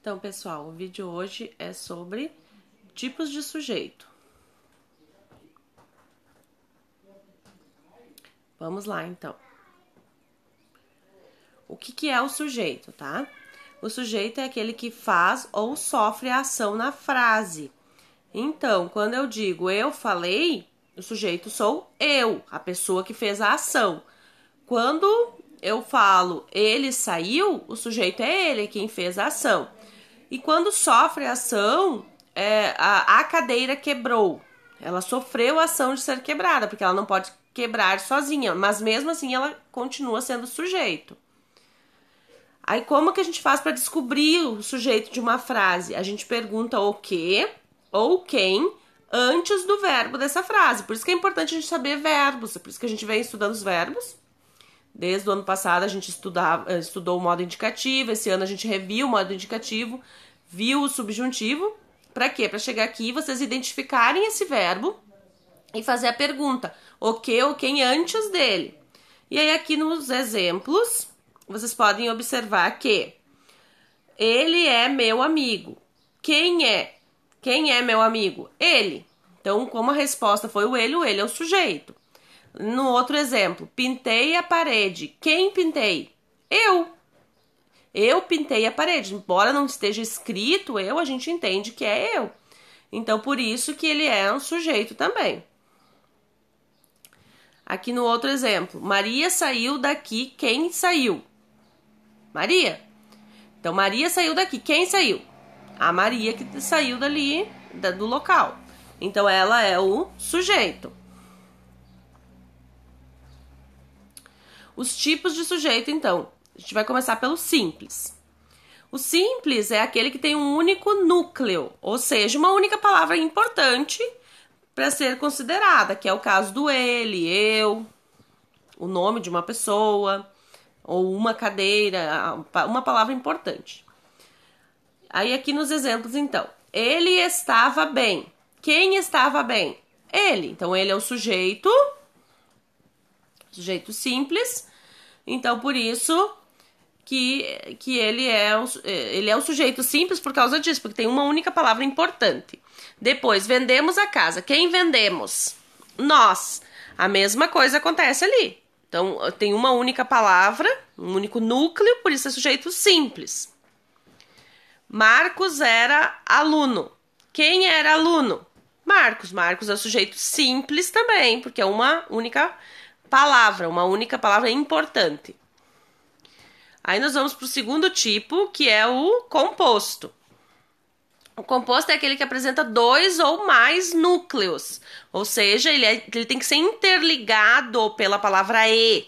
Então, pessoal, o vídeo hoje é sobre tipos de sujeito. Vamos lá, então. O que é o sujeito, tá? O sujeito é aquele que faz ou sofre a ação na frase. Então, quando eu digo eu falei, o sujeito sou eu, a pessoa que fez a ação. Quando eu falo ele saiu, o sujeito é ele, quem fez a ação. E quando sofre a ação, a cadeira quebrou. Ela sofreu a ação de ser quebrada, porque ela não pode quebrar sozinha, mas mesmo assim ela continua sendo sujeito. Aí como que a gente faz para descobrir o sujeito de uma frase? A gente pergunta o que ou quem antes do verbo dessa frase. Por isso que é importante a gente saber verbos, é por isso que a gente vem estudando os verbos. Desde o ano passado a gente estudou o modo indicativo, esse ano a gente reviu o modo indicativo, viu o subjuntivo. Para quê? Para chegar aqui e vocês identificarem esse verbo e fazer a pergunta, o que ou quem antes dele. E aí aqui nos exemplos, vocês podem observar que ele é meu amigo. Quem é? Quem é meu amigo? Ele. Então, como a resposta foi o ele é o sujeito. No outro exemplo, pintei a parede. Quem pintei? Eu. Eu pintei a parede. Embora não esteja escrito eu, a gente entende que é eu. Então, por isso que ele é um sujeito também. Aqui no outro exemplo, Maria saiu daqui. Quem saiu? Maria. Então, Maria saiu daqui. Quem saiu? A Maria que saiu dali, do local. Então, ela é o sujeito. Os tipos de sujeito, então. A gente vai começar pelo simples. O simples é aquele que tem um único núcleo, ou seja, uma única palavra importante para ser considerada, que é o caso do ele, eu, o nome de uma pessoa, ou uma cadeira, uma palavra importante. Aí aqui nos exemplos, então. Ele estava bem. Quem estava bem? Ele. Então, ele é o sujeito simples. Então, por isso que ele é o sujeito simples por causa disso, porque tem uma única palavra importante. Depois, vendemos a casa. Quem vendemos? Nós. A mesma coisa acontece ali. Então, tem uma única palavra, um único núcleo, por isso é sujeito simples. Marcos era aluno. Quem era aluno? Marcos. Marcos é o sujeito simples também, porque é uma única palavra importante. Aí nós vamos para o segundo tipo, que é o composto. O composto é aquele que apresenta dois ou mais núcleos, ou seja, ele tem que ser interligado pela palavra e.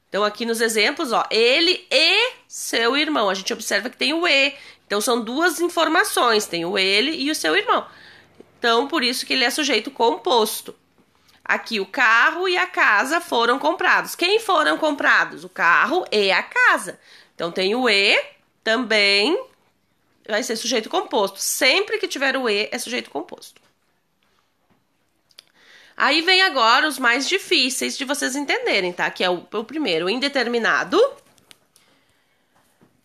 Então aqui nos exemplos, ó, ele e seu irmão. A gente observa que tem o e. Então são duas informações, tem o ele e o seu irmão. Então por isso que ele é sujeito composto. Aqui o carro e a casa foram comprados. Quem foram comprados? O carro e a casa. Então tem o e, também vai ser sujeito composto. Sempre que tiver o e, é sujeito composto. Aí vem agora os mais difíceis de vocês entenderem, tá? Que é o primeiro, o indeterminado.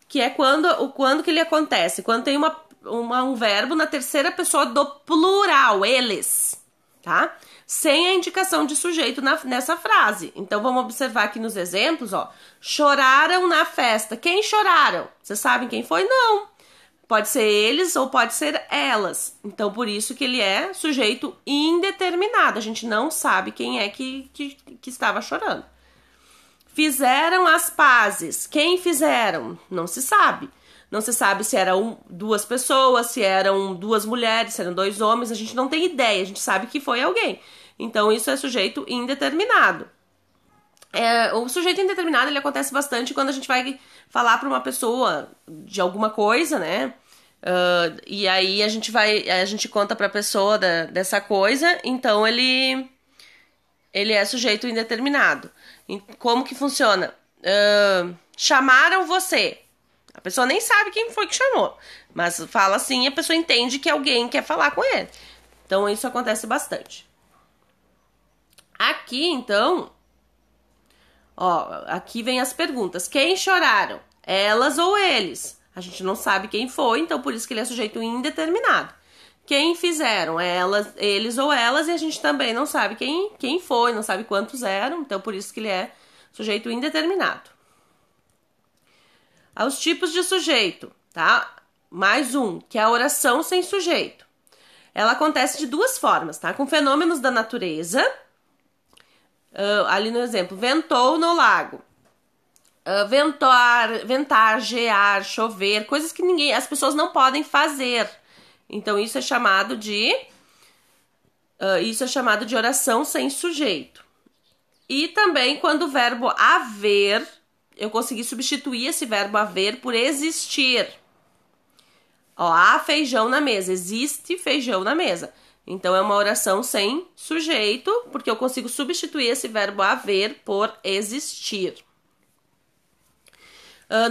Que é quando que ele acontece. Quando tem um verbo na terceira pessoa do plural, eles, tá? Sem a indicação de sujeito nessa frase. Então, vamos observar aqui nos exemplos, ó. Choraram na festa. Quem choraram? Vocês sabem quem foi? Não. Pode ser eles ou pode ser elas. Então, por isso que ele é sujeito indeterminado. A gente não sabe quem é que estava chorando. Fizeram as pazes. Quem fizeram? Não se sabe. Não se sabe se eram duas pessoas, se eram duas mulheres, se eram dois homens. A gente não tem ideia. A gente sabe que foi alguém. Então, isso é sujeito indeterminado. O sujeito indeterminado, ele acontece bastante quando a gente vai falar para uma pessoa de alguma coisa, né? E aí a gente conta para a pessoa dessa coisa, então ele é sujeito indeterminado. Como que funciona? Chamaram você. A pessoa nem sabe quem foi que chamou, mas fala assim e a pessoa entende que alguém quer falar com ele. Então isso acontece bastante. Aqui, então, ó, aqui vem as perguntas. Quem choraram? Elas ou eles? A gente não sabe quem foi, então por isso que ele é sujeito indeterminado. Quem fizeram? Elas, eles ou elas, e a gente também não sabe quem foi, não sabe quantos eram, então por isso que ele é sujeito indeterminado. Aos tipos de sujeito, tá? Mais um, que é a oração sem sujeito. Ela acontece de duas formas, tá? Com fenômenos da natureza. Ali no exemplo, ventou no lago. Ventar, gear, chover, coisas que as pessoas não podem fazer. Então isso é chamado de oração sem sujeito. E também quando o verbo haver, eu consegui substituir esse verbo haver por existir. Ó, há feijão na mesa, existe feijão na mesa. Então é uma oração sem sujeito, porque eu consigo substituir esse verbo haver por existir.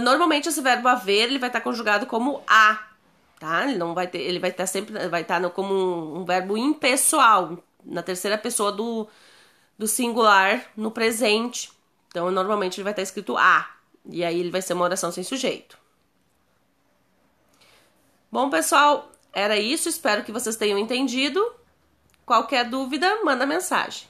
Normalmente esse verbo haver ele vai estar conjugado como a, tá? Ele não vai ter, ele vai estar sempre como um verbo impessoal, na terceira pessoa do singular no presente. Então normalmente ele vai estar escrito a, e aí ele vai ser uma oração sem sujeito. Bom, pessoal, era isso, espero que vocês tenham entendido. Qualquer dúvida, manda mensagem.